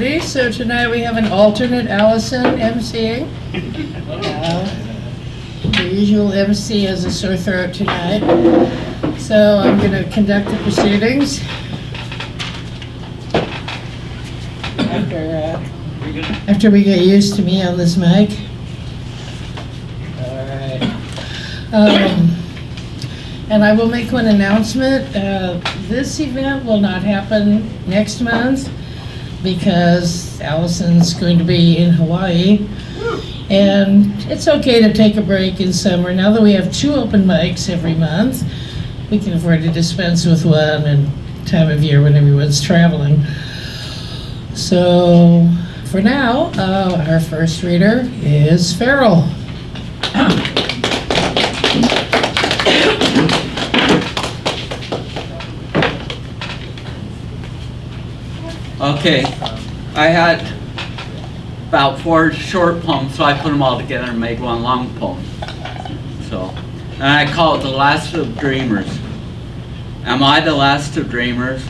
everybody. So tonight we have an alternate Allison emceeing. The usual MC has a sore throat tonight. So I'm going to conduct the proceedings. After we get used to me on this mic. All right. And I will make one announcement. This event will not happen next month because Allison's going to be in Hawaii. And it's okay to take a break in summer. Now that we have 2 open mics every month, we can afford to dispense with one and time of year when everyone's traveling. So for now, our first reader is Farrell. Okay, I had about 4 short poems, so I put them all together and made one long poem. And I call it The Last of Dreamers. Am I the last of dreamers?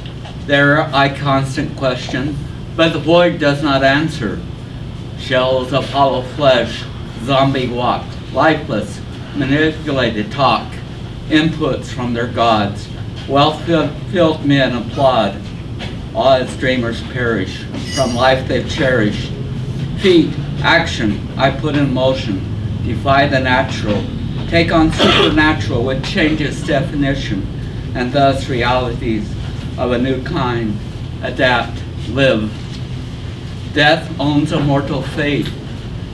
There I constant question, but the void does not answer. Shells of hollow flesh, zombie walk, lifeless, manipulated talk, inputs from their gods. Wealth-filled men applaud. All as dreamers perish from life they've cherished. Feet, action, I put in motion. Defy the natural. Take on supernatural, which changes definition, and thus realities of a new kind. Adapt, live. Death owns a mortal fate.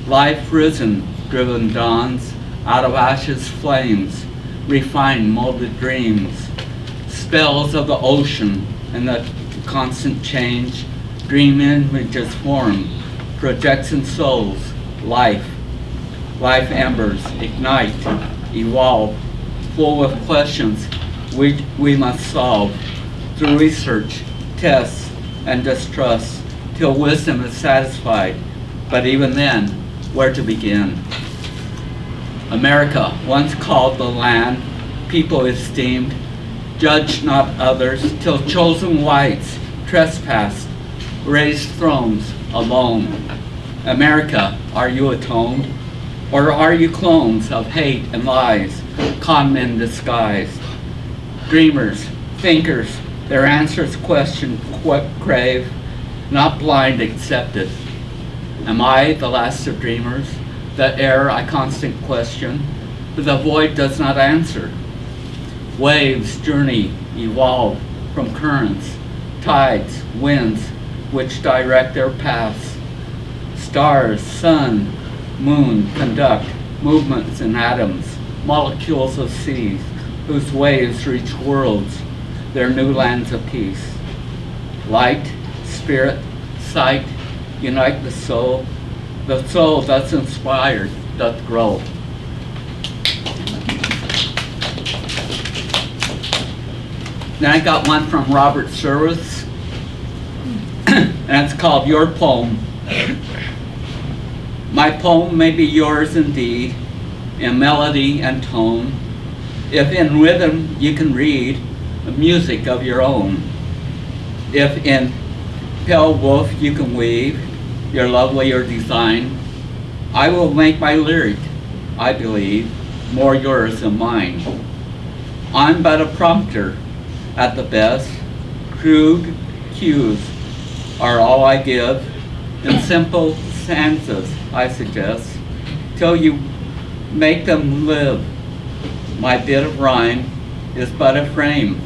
Life risen, driven dawns, out of ashes flames, refined molded dreams. Spells of the ocean and the constant change, dream images form, projects in souls, life embers, ignite, evolve, full of questions we must solve through research, tests, and distrust, till wisdom is satisfied. But even then, where to begin? America, once called the land, people esteemed, judged not others, till chosen whites trespassed, raised thrones alone. America, are you atoned? Or are you clones of hate and lies, con men disguised? Dreamers, thinkers, their answers question, crave, not blind accepted. Am I the last of dreamers? The air I constant question, but the void does not answer. Waves journey, evolve from currents, tides, winds, which direct their paths. Stars, sun, moon conduct movements in atoms, molecules of seas, whose waves reach worlds, their new lands of peace. Light, spirit, sight, unite the soul thus inspired doth grow. Then I got one from Robert Service, and it's called Your Poem. My poem may be yours indeed, in melody and tone, if in rhythm you can read the music of your own. If in pale woof you can weave your lovelier design, I will make my lyric, I believe, more yours than mine. I'm but a prompter at the best. Crude cues are all I give, in simple stanzas I suggest, till you make them live. My bit of rhyme is but a frame,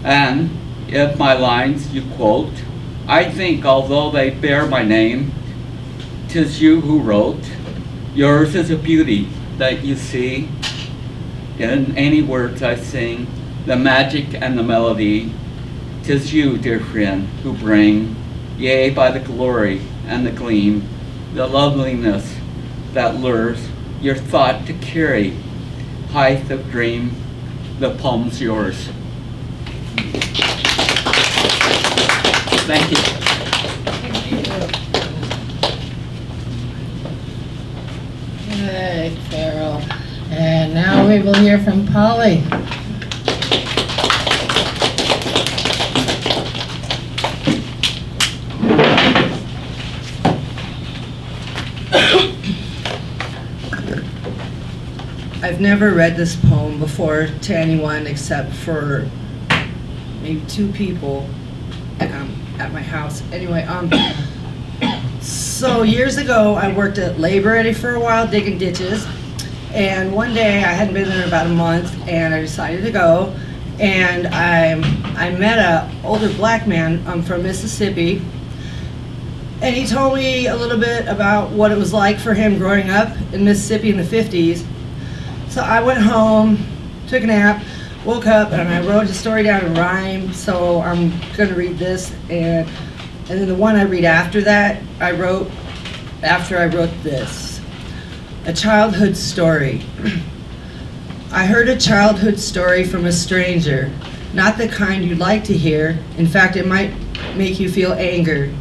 and if my lines you quote, I think although they bear my name, 'tis you who wrote. Yours is a beauty that you see in any words I sing, the magic and the melody. 'Tis you, dear friend, who bring, yea, by the glory and the gleam, the loveliness that lures your thought to carry, height of dream. The poem's yours. Thank you. Hey, Carol. And now we will hear from Polly. I've never read this poem before to anyone except for maybe 2 people at my house. Anyway, so years ago I worked at Labor Ready for a while digging ditches, and one day I hadn't been there about a month and I decided to go, and I met an older black man from Mississippi, and he told me a little bit about what it was like for him growing up in Mississippi in the 50s. So I went home, took a nap, woke up, and I wrote his story down in rhyme. So I'm going to read this, and then the one I read after that, I wrote after I wrote this. A childhood story. I heard a childhood story from a stranger, not the kind you'd like to hear. In fact, it might make you feel anger.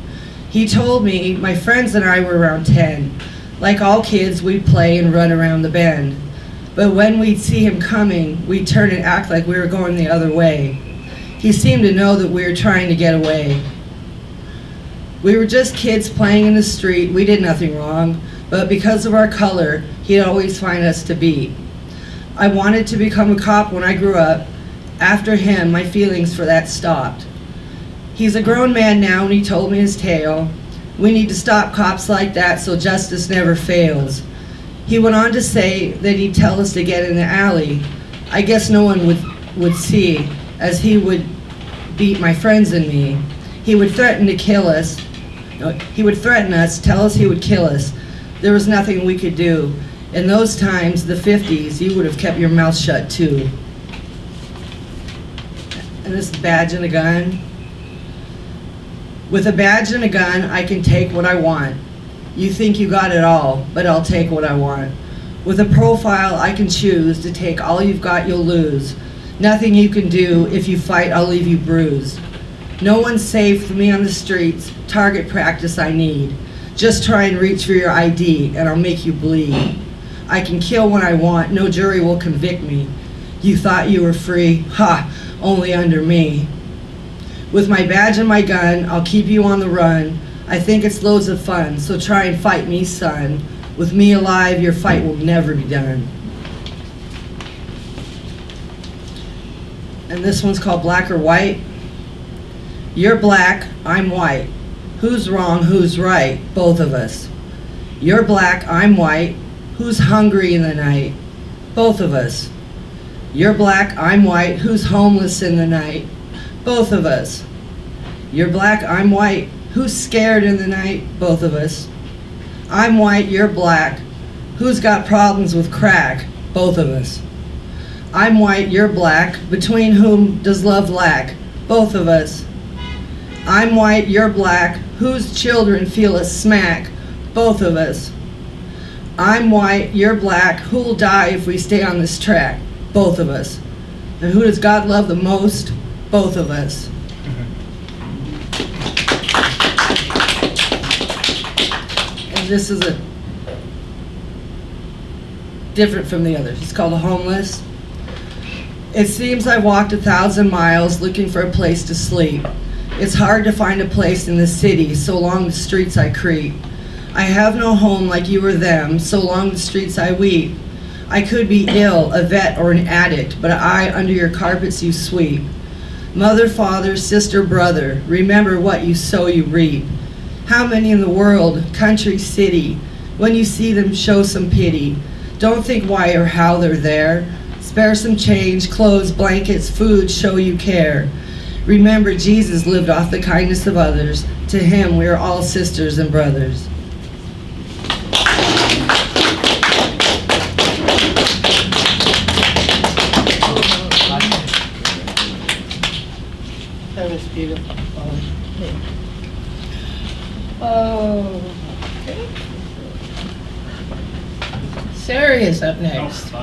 He told me my friends and I were around 10. Like all kids, we'd play and run around the bend. But when we'd see him coming, we'd turn and act like we were going the other way. He seemed to know that we were trying to get away. We were just kids playing in the street. We did nothing wrong, but because of our color, he'd always find us to beat. I wanted to become a cop when I grew up. After him, my feelings for that stopped. He's a grown man now, and he told me his tale. We need to stop cops like that so justice never fails. He went on to say that he'd tell us to get in the alley. I guess no one would see, as he would beat my friends and me. He would threaten to kill us. He would threaten us, tell us he would kill us. There was nothing we could do. In those times, the 50s, you would have kept your mouth shut too. And this badge and a gun. With a badge and a gun, I can take what I want. You think you got it all, but I'll take what I want. With a profile, I can choose to take all you've got, you'll lose. Nothing you can do. If you fight, I'll leave you bruised. No one's safe for me on the streets. Target practice I need. Just try and reach for your ID, and I'll make you bleed. I can kill when I want. No jury will convict me. You thought you were free? Ha! Only under me. With my badge and my gun, I'll keep you on the run. I think it's loads of fun, so try and fight me, son. With me alive, your fight will never be done. And this one's called Black or White. You're black, I'm white. Who's wrong, who's right? Both of us. You're black, I'm white. Who's hungry in the night? Both of us. You're black, I'm white. Who's homeless in the night? Both of us. You're black, I'm white. Who's scared in the night? Both of us. I'm white, you're black. Who's got problems with crack? Both of us. I'm white, you're black. Between whom does love lack? Both of us. I'm white, you're black. Whose children feel a smack? Both of us. I'm white, you're black. Who'll die if we stay on this track? Both of us. And who does God love the most? Both of us. And this is a different from the others. It's called A Homeless. It seems I walked 1,000 miles looking for a place to sleep. It's hard to find a place in the city, so long the streets I creep. I have no home like you or them, so long the streets I weep. I could be ill, a vet, or an addict, but I under your carpets you sweep. Mother, father, sister, brother, remember what you sow you reap. How many in the world, country, city, when you see them show some pity. Don't think why or how they're there. Spare some change, clothes, blankets, food, show you care. Remember Jesus lived off the kindness of others. To him we are all sisters and brothers. That was beautiful. Oh. Sari is up next. Oh,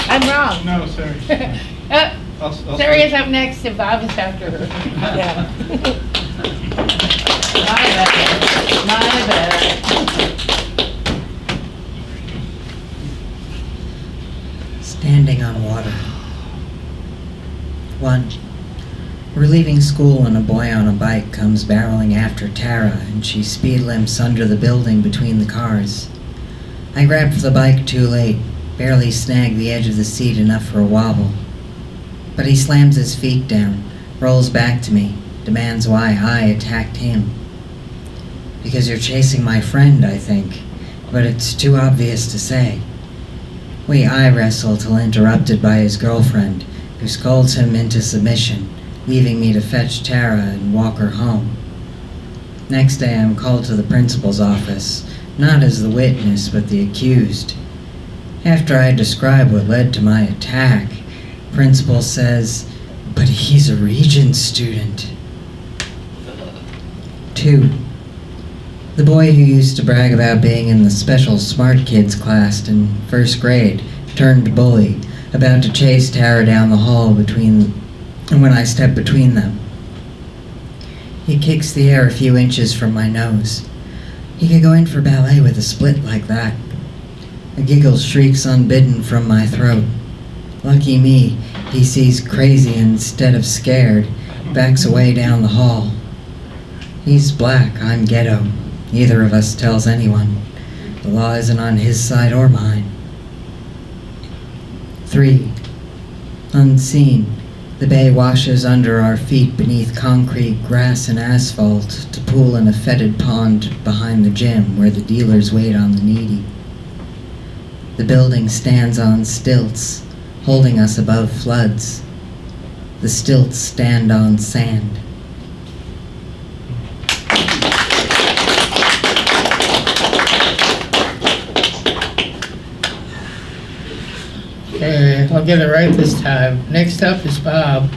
I'm wrong. No, sorry. Sari is up next and Bob is after her. Yeah. My bad. My bad. Standing on water. 1. We're leaving school and a boy on a bike comes barreling after Tara and she speed limps under the building between the cars. I grabbed for the bike too late, barely snagged the edge of the seat enough for a wobble. But he slams his feet down, rolls back to me, demands why I attacked him. Because you're chasing my friend, I think, but it's too obvious to say. We eye wrestle till interrupted by his girlfriend, who scolds him into submission, leaving me to fetch Tara and walk her home. Next day I'm called to the principal's office, not as the witness, but the accused. After I describe what led to my attack, principal says, "But he's a Regents student." 2. The boy who used to brag about being in the special smart kids class in first grade turned bully, about to chase Tara down the hall when I step between them. He kicks the air a few inches from my nose. He could go in for ballet with a split like that. A giggle shrieks unbidden from my throat. Lucky me, he sees crazy instead of scared, backs away down the hall. He's black, I'm ghetto. Neither of us tells anyone. The law isn't on his side or mine. 3. Unseen, the bay washes under our feet beneath concrete, grass, and asphalt to pool in a fetid pond behind the gym where the dealers wait on the needy. The building stands on stilts, holding us above floods. The stilts stand on sand. Okay, I'll get it right this time. Next up is Bob.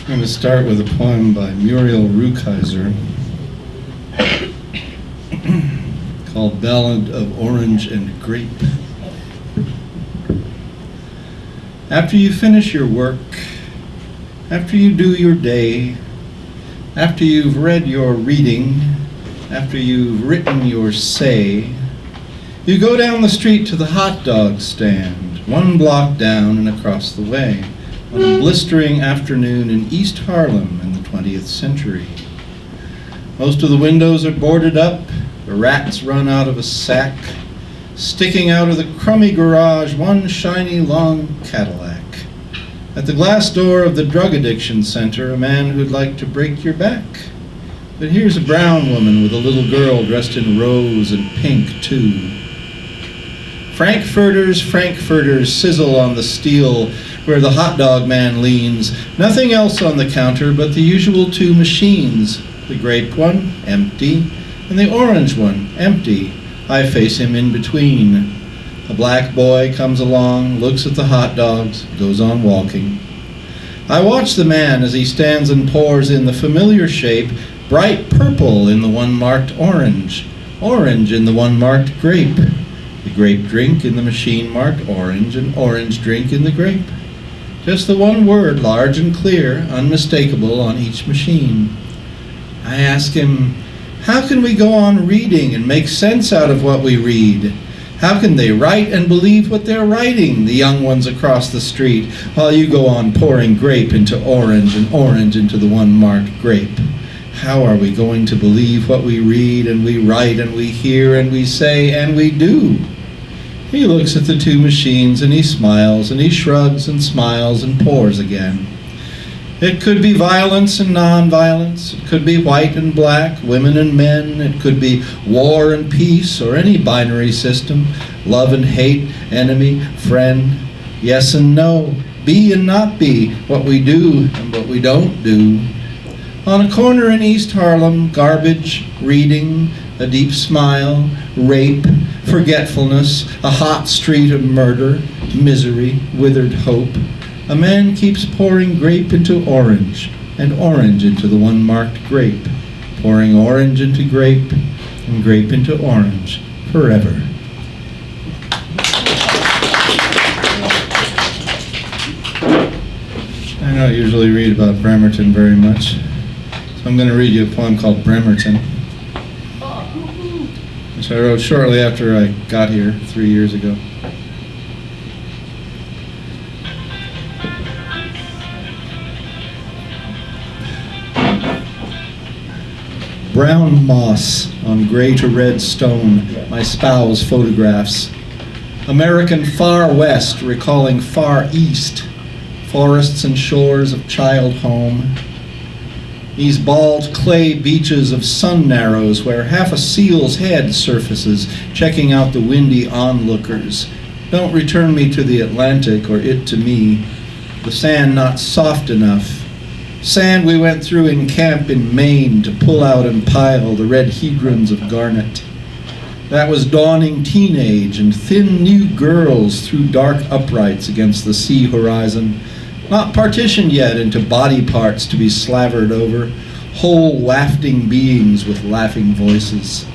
I'm going to start with a poem by Muriel Rukeyser called Ballad of Orange and Grape. After you finish your work, after you do your day, after you've read your reading, after you've written your say, you go down the street to the hot dog stand, 1 block down and across the way, on a blistering afternoon in East Harlem in the 20th century. Most of the windows are boarded up, the rats run out of a sack, sticking out of the crummy garage 1 shiny long Cadillac. At the glass door of the drug addiction center, a man who'd like to break your back. But here's a brown woman with a little girl dressed in rose and pink too. Frankfurters sizzle on the steel where the hot dog man leans. Nothing else on the counter but the usual 2 machines. The grape one, empty, and the orange one, empty. I face him in between. A black boy comes along, looks at the hot dogs, goes on walking. I watch the man as he stands and pours in the familiar shape, bright purple in the one marked orange, orange in the one marked grape, the grape drink in the machine marked orange, and orange drink in the grape. Just the one word, large and clear, unmistakable on each machine. I ask him, how can we go on reading and make sense out of what we read? How can they write and believe what they're writing, the young ones across the street, while you go on pouring grape into orange and orange into the one marked grape? How are we going to believe what we read and we write and we hear and we say and we do? He looks at the 2 machines and he smiles and he shrugs and smiles and pours again. It could be violence and non-violence. It could be white and black, women and men. It could be war and peace, or any binary system, love and hate, enemy, friend, yes and no, be and not be, what we do and what we don't do. On a corner in East Harlem, garbage, reading, a deep smile, rape, forgetfulness, a hot street of murder, misery, withered hope. A man keeps pouring grape into orange, and orange into the one marked grape, pouring orange into grape, and grape into orange, forever. I don't usually read about Bremerton very much, so I'm going to read you a poem called Bremerton, which I wrote shortly after I got here 3 years ago. Brown moss on gray to red stone, my spouse photographs. American far west recalling far east, forests and shores of child home. These bald clay beaches of sun narrows where half a seal's head surfaces, checking out the windy onlookers. Don't return me to the Atlantic or it to me. The sand not soft enough. Sand we went through in camp in Maine to pull out and pile the red hedrons of garnet. That was dawning teenage and thin new girls through dark uprights against the sea horizon, not partitioned yet into body parts to be slavered over, whole wafting beings with laughing voices.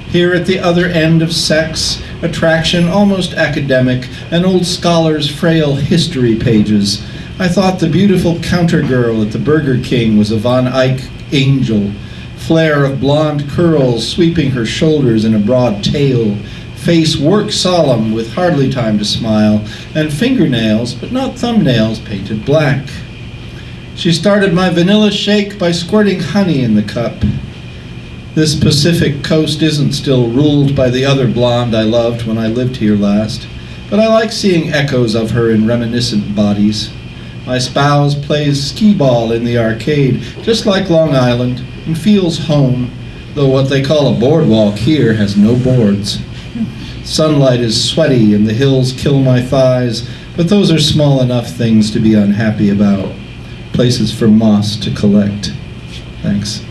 Here at the other end of sex, attraction almost academic, an old scholar's frail history pages, I thought the beautiful counter girl at the Burger King was a Von Eyck angel, flare of blonde curls sweeping her shoulders in a broad tail, face work solemn with hardly time to smile, and fingernails, but not thumbnails, painted black. She started my vanilla shake by squirting honey in the cup. This Pacific coast isn't still ruled by the other blonde I loved when I lived here last, but I like seeing echoes of her in reminiscent bodies. My spouse plays skee-ball in the arcade, just like Long Island, and feels home, though what they call a boardwalk here has no boards. Sunlight is sweaty and the hills kill my thighs, but those are small enough things to be unhappy about. Places for moss to collect. Thanks.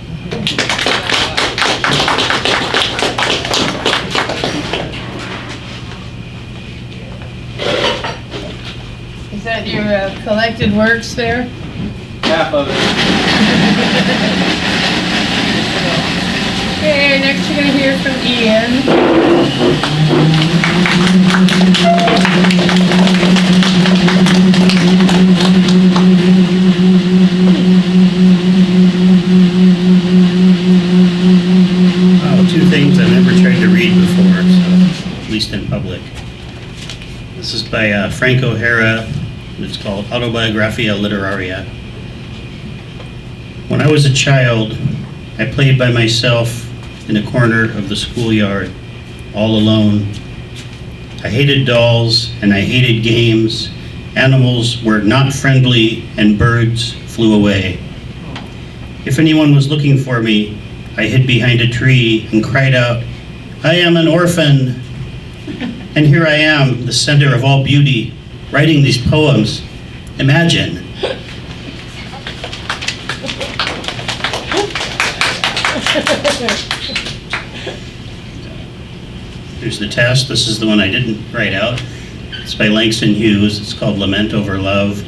Is that your collected works there? Half of it. Okay, next you're going to hear from Ian. Two things I've never tried to read before, so at least in public. This is by Frank O'Hara, and it's called Autobiographia Literaria. When I was a child, I played by myself in a corner of the schoolyard, all alone. I hated dolls and I hated games. Animals were not friendly and birds flew away. If anyone was looking for me, I hid behind a tree and cried out, "I am an orphan." And here I am, the center of all beauty, writing these poems. Imagine. Here's the test. This is the one I didn't write out. It's by Langston Hughes. It's called Lament Over Love.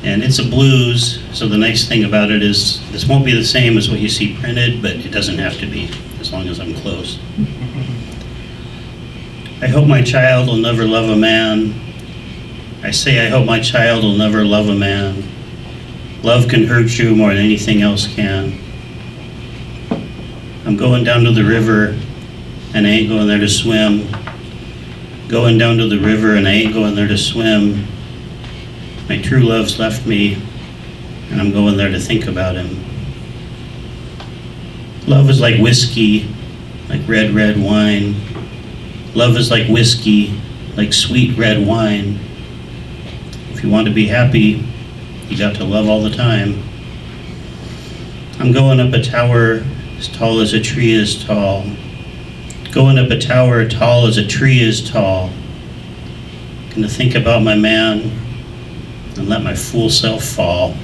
And it's a blues, so the nice thing about it is this won't be the same as what you see printed, but it doesn't have to be, as long as I'm close. I hope my child will never love a man. I say I hope my child will never love a man. Love can hurt you more than anything else can. I'm going down to the river, and I ain't going there to swim. Going down to the river, and I ain't going there to swim. My true love's left me, and I'm going there to think about him. Love is like whiskey, like red, red wine. Love is like whiskey, like sweet red wine. If you want to be happy, you got to love all the time. I'm going up a tower as tall as a tree is tall. Going up a tower tall as a tree is tall. Gonna think about my man and let my fool self fall.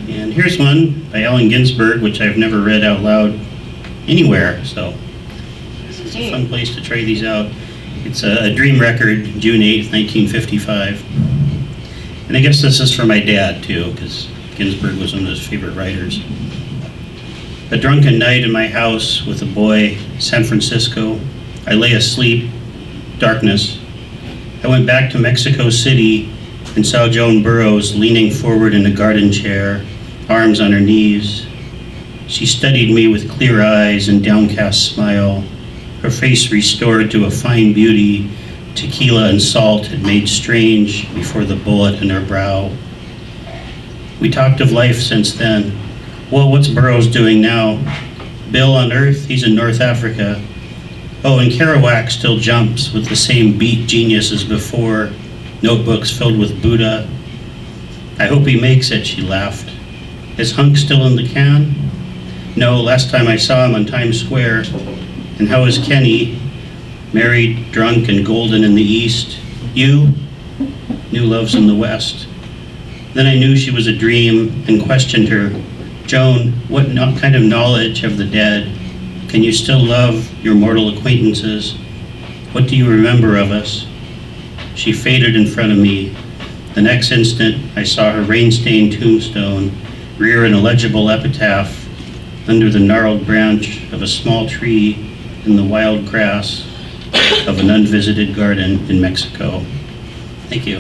And here's one by Allen Ginsberg, which I've never read out loud anywhere, so this is a fun place to try these out. It's a Dream Record, June 8th, 1955. And I guess this is for my dad, too, because Ginsberg was one of his favorite writers. A drunken night in my house with a boy, San Francisco. I lay asleep, darkness. I went back to Mexico City and saw Joan Burroughs leaning forward in a garden chair, arms on her knees. She studied me with clear eyes and downcast smile, her face restored to a fine beauty tequila and salt had made strange before the bullet in her brow. We talked of life since then. Well, what's Burroughs doing now? Bill on Earth, he's in North Africa. Oh, and Kerouac still jumps with the same beat genius as before, notebooks filled with Buddha. I hope he makes it, she laughed. Is Hunk still in the can? No, last time I saw him on Times Square. And how is Kenny? Married, drunk, and golden in the East. You? New love's in the West. Then I knew she was a dream and questioned her. Joan, what kind of knowledge have the dead? Can you still love your mortal acquaintances? What do you remember of us? She faded in front of me. The next instant, I saw her rain-stained tombstone rear an illegible epitaph under the gnarled branch of a small tree in the wild grass of an unvisited garden in Mexico. Thank you.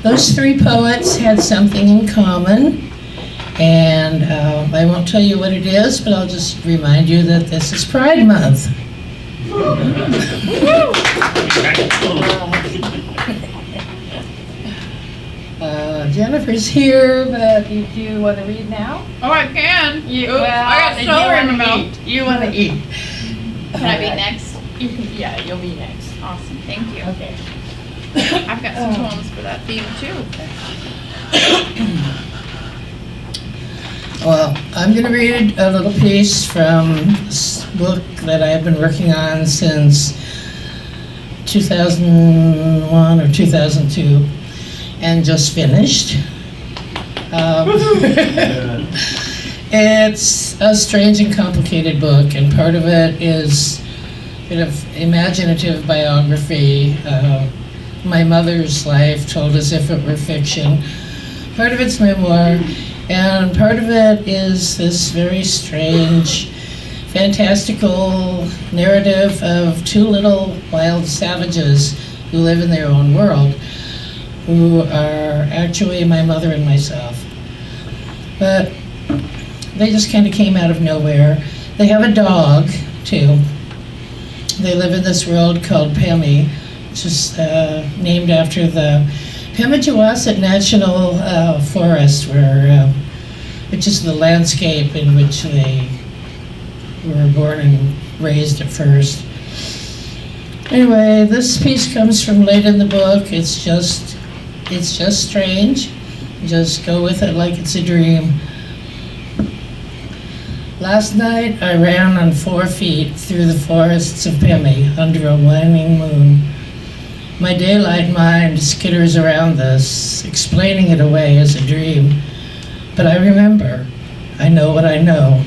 Those three poets had something in common, and I won't tell you what it is, but I'll just remind you that this is Pride Month. Jennifer's here, but do you want to read now? Oh, I can. Well, I got you celery in wanna my mouth. eat. You want to eat. Can I be next? You can, yeah, you'll be next. Awesome, thank you. Okay. I've got some poems for that theme too. Well, I'm going to read a little piece from this book that I've been working on since 2001 or 2002 and just finished. It's a strange and complicated book, and part of it is kind of imaginative biography. My mother's life told as if it were fiction. Part of it's memoir, and part of it is this very strange, fantastical narrative of two little wild savages who live in their own world, who are actually my mother and myself. But they just kind of came out of nowhere. They have a dog, too. They live in this world called Pemi, which is named after the Pemigewasset National Forest, which is the landscape in which they were born and raised at first. Anyway, this piece comes from late in the book. It's just strange. Just go with it like it's a dream. Last night I ran on 4 feet through the forests of Pemi under a waning moon. My daylight mind skitters around this, explaining it away as a dream. But I remember. I know what I know.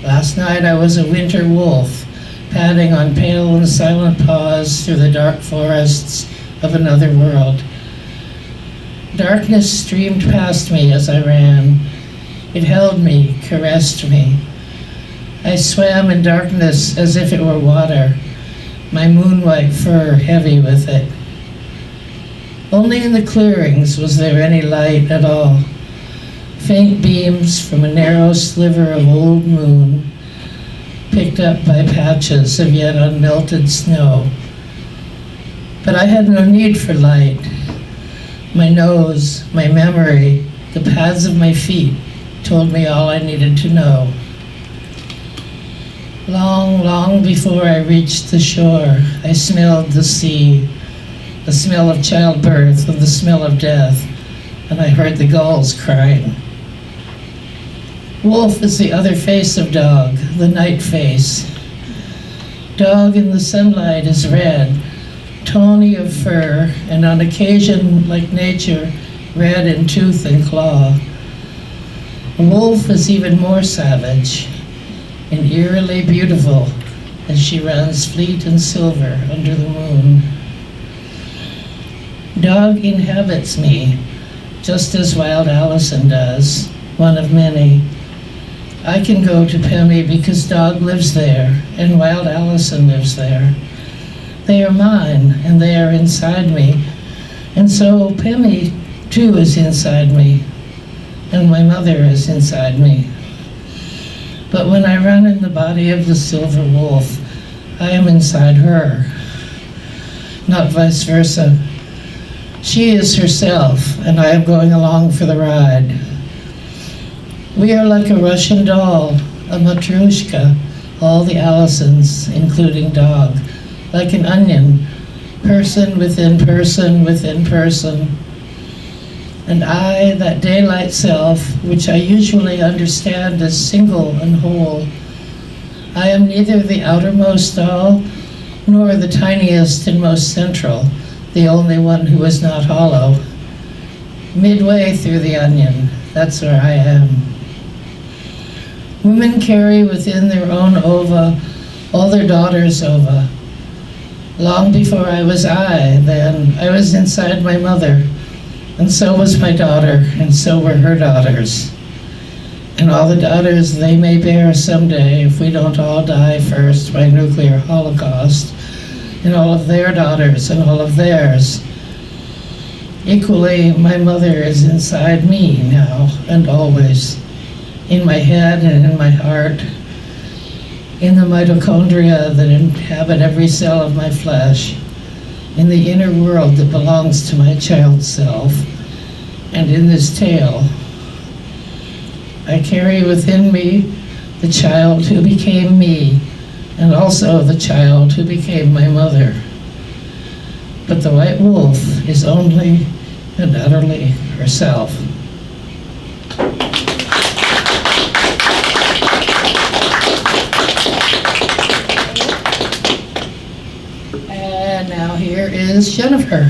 Last night I was a winter wolf, padding on pale and silent paws through the dark forests of another world. Darkness streamed past me as I ran. It held me, caressed me. I swam in darkness as if it were water, my moon-white fur heavy with it. Only in the clearings was there any light at all. Faint beams from a narrow sliver of old moon, picked up by patches of yet unmelted snow. But I had no need for light. My nose, my memory, the paths of my feet told me all I needed to know. Long, long before I reached the shore, I smelled the sea, the smell of childbirth and the smell of death, and I heard the gulls crying. Wolf is the other face of dog, the night face. Dog in the sunlight is red, tawny of fur, and on occasion, like nature, red in tooth and claw. Wolf is even more savage and eerily beautiful as she runs fleet and silver under the moon. Dog inhabits me, just as Wild Allison does, one of many. I can go to Pemi because Dog lives there and Wild Allison lives there. They are mine and they are inside me. And so Pemi too is inside me, and my mother is inside me. But when I run in the body of the silver wolf, I am inside her, not vice versa. She is herself, and I am going along for the ride. We are like a Russian doll, a matryoshka, all the Allisons, including dog, like an onion, person within person within person. And I, that daylight self, which I usually understand as single and whole, I am neither the outermost doll, nor the tiniest and most central, the only one who is not hollow. Midway through the onion, that's where I am. Women carry within their own ova all their daughters' ova. Long before I was then I was inside my mother, and so was my daughter, and so were her daughters. And all the daughters they may bear someday if we don't all die first by nuclear holocaust, and all of their daughters and all of theirs. Equally, my mother is inside me now and always, in my head and in my heart, in the mitochondria that inhabit every cell of my flesh, in the inner world that belongs to my child self, and in this tale. I carry within me the child who became me, and also the child who became my mother. But the white wolf is only and utterly herself. And now here is Jennifer.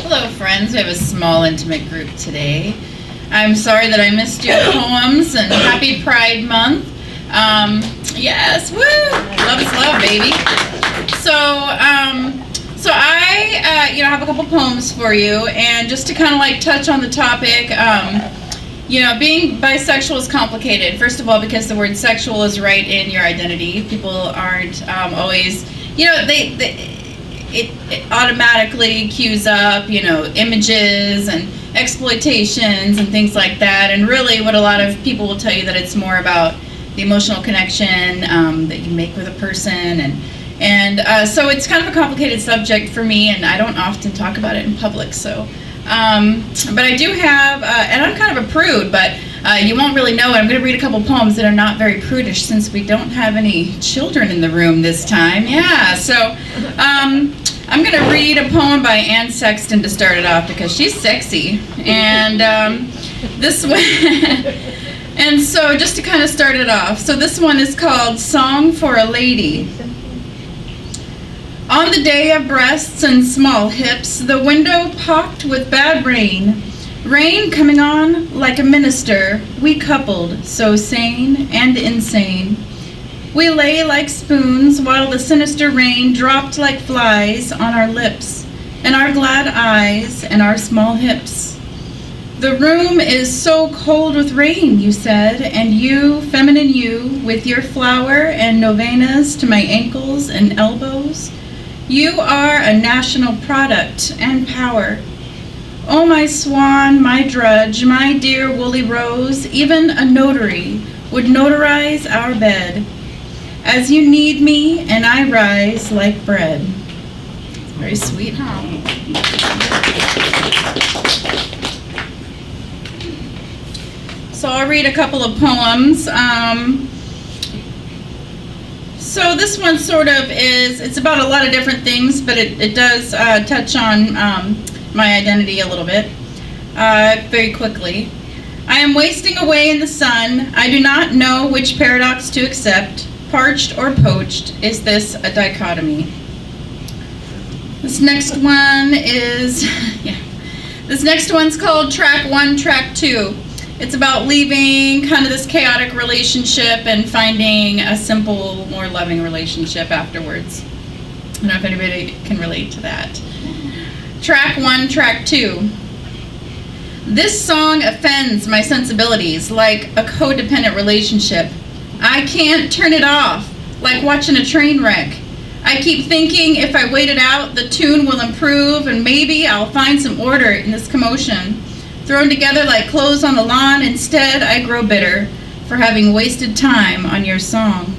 Hello, friends. We have a small, intimate group today. I'm sorry that I missed your poems, and happy Pride Month. Yes, woo! Love is love, baby. So I have a couple poems for you, and just to kind of like touch on the topic, being bisexual is complicated. First of all, because the word sexual is right in your identity. People aren't always, it automatically cues up, images and exploitations and things like that. And really what a lot of people will tell you that it's more about the emotional connection that you make with a person. And so it's kind of a complicated subject for me, and I don't often talk about it in public. So, but I do have, and I'm kind of a prude, but you won't really know it. I'm going to read a couple poems that are not very prudish since we don't have any children in the room this time. Yeah, so I'm going to read a poem by Anne Sexton to start it off because she's sexy. And this one, and so just to kind of start it off. So this one is called Song for a Lady. On the day of breasts and small hips, the window pocked with bad rain. Rain coming on like a minister, we coupled, so sane and insane. We lay like spoons while the sinister rain dropped like flies on our lips, and our glad eyes and our small hips. The room is so cold with rain, you said, and you, feminine you, with your flower and novenas to my ankles and elbows, you are a national product and power. Oh, my swan, my drudge, my dear woolly rose, even a notary would notarize our bed. As you need me, and I rise like bread. Very sweet, huh? So I'll read a couple of poems. So this one sort of it's about a lot of different things, but it does touch on my identity a little bit, very quickly. I am wasting away in the sun. I do not know which paradox to accept. Parched or poached, is this a dichotomy? This next one is, this next one's called Track 1, Track 2. It's about leaving kind of this chaotic relationship and finding a simple, more loving relationship afterwards. I don't know if anybody can relate to that. Track 1, Track 2. This song offends my sensibilities like a codependent relationship. I can't turn it off, like watching a train wreck. I keep thinking if I wait it out, the tune will improve and maybe I'll find some order in this commotion. Thrown together like clothes on the lawn, instead I grow bitter for having wasted time on your song.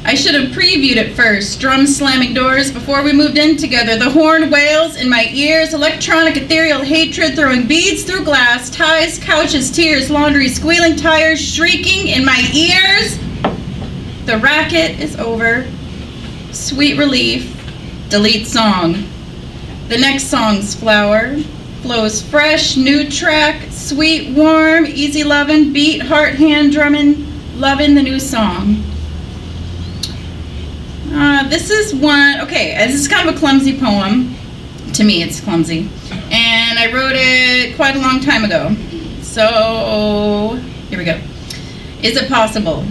I should have previewed it first, drums slamming doors before we moved in together, the horn wails in my ears, electronic ethereal hatred throwing beads through glass, ties, couches, tears, laundry, squealing tires, shrieking in my ears. The racket is over. Sweet relief, delete song. The next song's flower, flows fresh, new track, sweet, warm, easy lovin', beat, heart, hand drumming, lovin' the new song. This is one, okay, this is kind of a clumsy poem. To me, it's clumsy. And I wrote it quite a long time ago. So, here we go. Is it possible?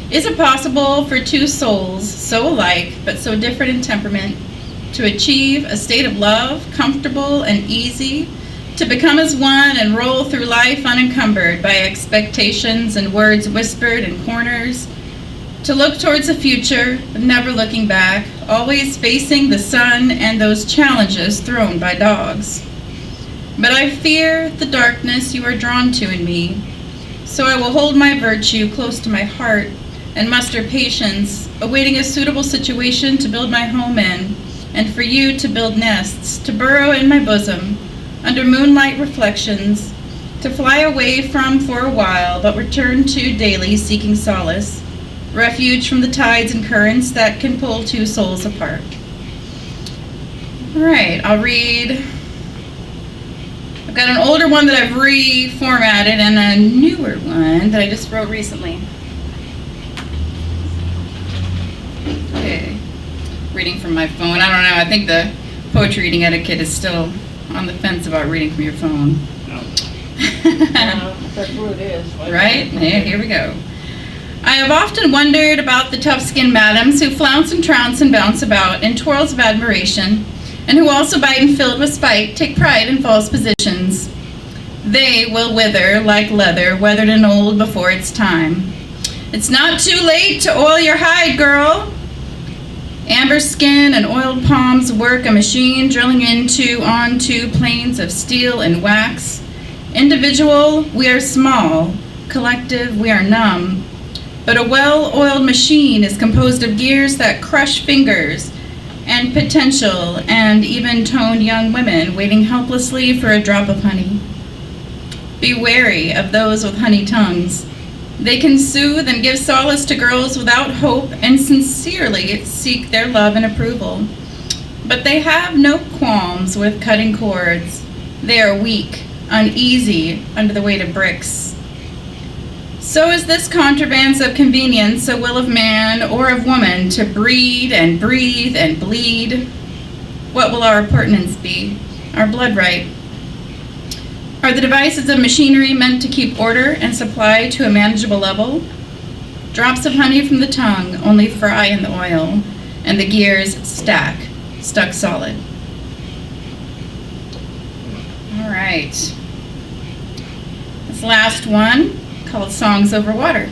Is it possible for two souls so alike but so different in temperament to achieve a state of love, comfortable and easy, to become as one and roll through life unencumbered by expectations and words whispered in corners, to look towards the future, never looking back, always facing the sun and those challenges thrown by dogs? But I fear the darkness you are drawn to in me, so I will hold my virtue close to my heart and muster patience, awaiting a suitable situation to build my home in, and for you to build nests, to burrow in my bosom, under moonlight reflections, to fly away from for a while, but return to daily seeking solace, refuge from the tides and currents that can pull two souls apart. All right, I'll read. I've got an older one that I've reformatted and a newer one that I just wrote recently. Okay, reading from my phone. I don't know, I think the poetry reading etiquette is still on the fence about reading from your phone. That's what it is. Right? Yeah, here we go. I have often wondered about the tough-skinned madams who flounce and trounce and bounce about in twirls of admiration, and who also bite and filled with spite take pride in false positions. They will wither like leather, weathered and old before its time. It's not too late to oil your hide, girl. Amber skin and oiled palms work a machine drilling onto planes of steel and wax. Individual, we are small. Collective, we are numb. But a well-oiled machine is composed of gears that crush fingers and potential and even-toned young women waiting helplessly for a drop of honey. Be wary of those with honey tongues. They can soothe and give solace to girls without hope and sincerely seek their love and approval. But they have no qualms with cutting cords. They are weak, uneasy under the weight of bricks. So is this contrivance of convenience a will of man or of woman to breed and breathe and bleed? What will our appurtenance be, our blood right? Are the devices of machinery meant to keep order and supply to a manageable level? Drops of honey from the tongue only fry in the oil, and the gears stuck solid. All right. This last one, called Songs Over Water.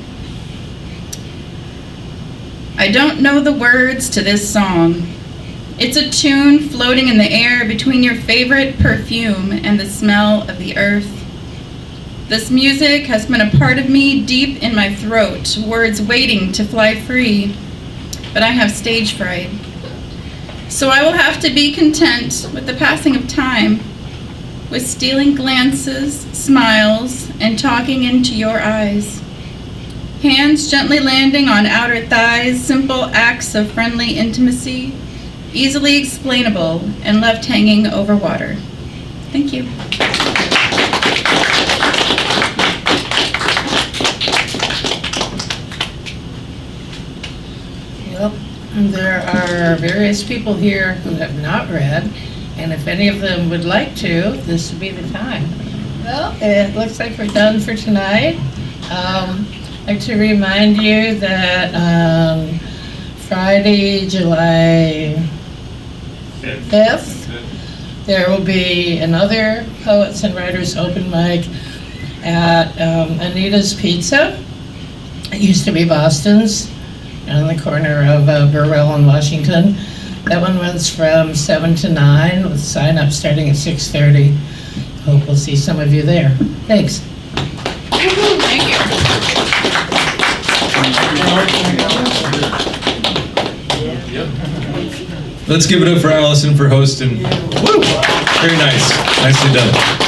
I don't know the words to this song. It's a tune floating in the air between your favorite perfume and the smell of the earth. This music has been a part of me deep in my throat, words waiting to fly free, but I have stage fright. So I will have to be content with the passing of time, with stealing glances, smiles, and talking into your eyes. Hands gently landing on outer thighs, simple acts of friendly intimacy, easily explainable and left hanging over water. Thank you. Well, there are various people here who have not read, and if any of them would like to, this would be the time. Well, it looks like we're done for tonight. I'd like to remind you that Friday, July 5th, there will be another Poets and Writers open mic at Anita's Pizza. It used to be Boston's. on the corner of Burwell and Washington. That one runs from 7 to 9 with sign up starting at 6:30. Hope we'll see some of you there. Thanks. Thank you. Let's give it up for Allison for hosting. Woo! Very nice. Nicely done.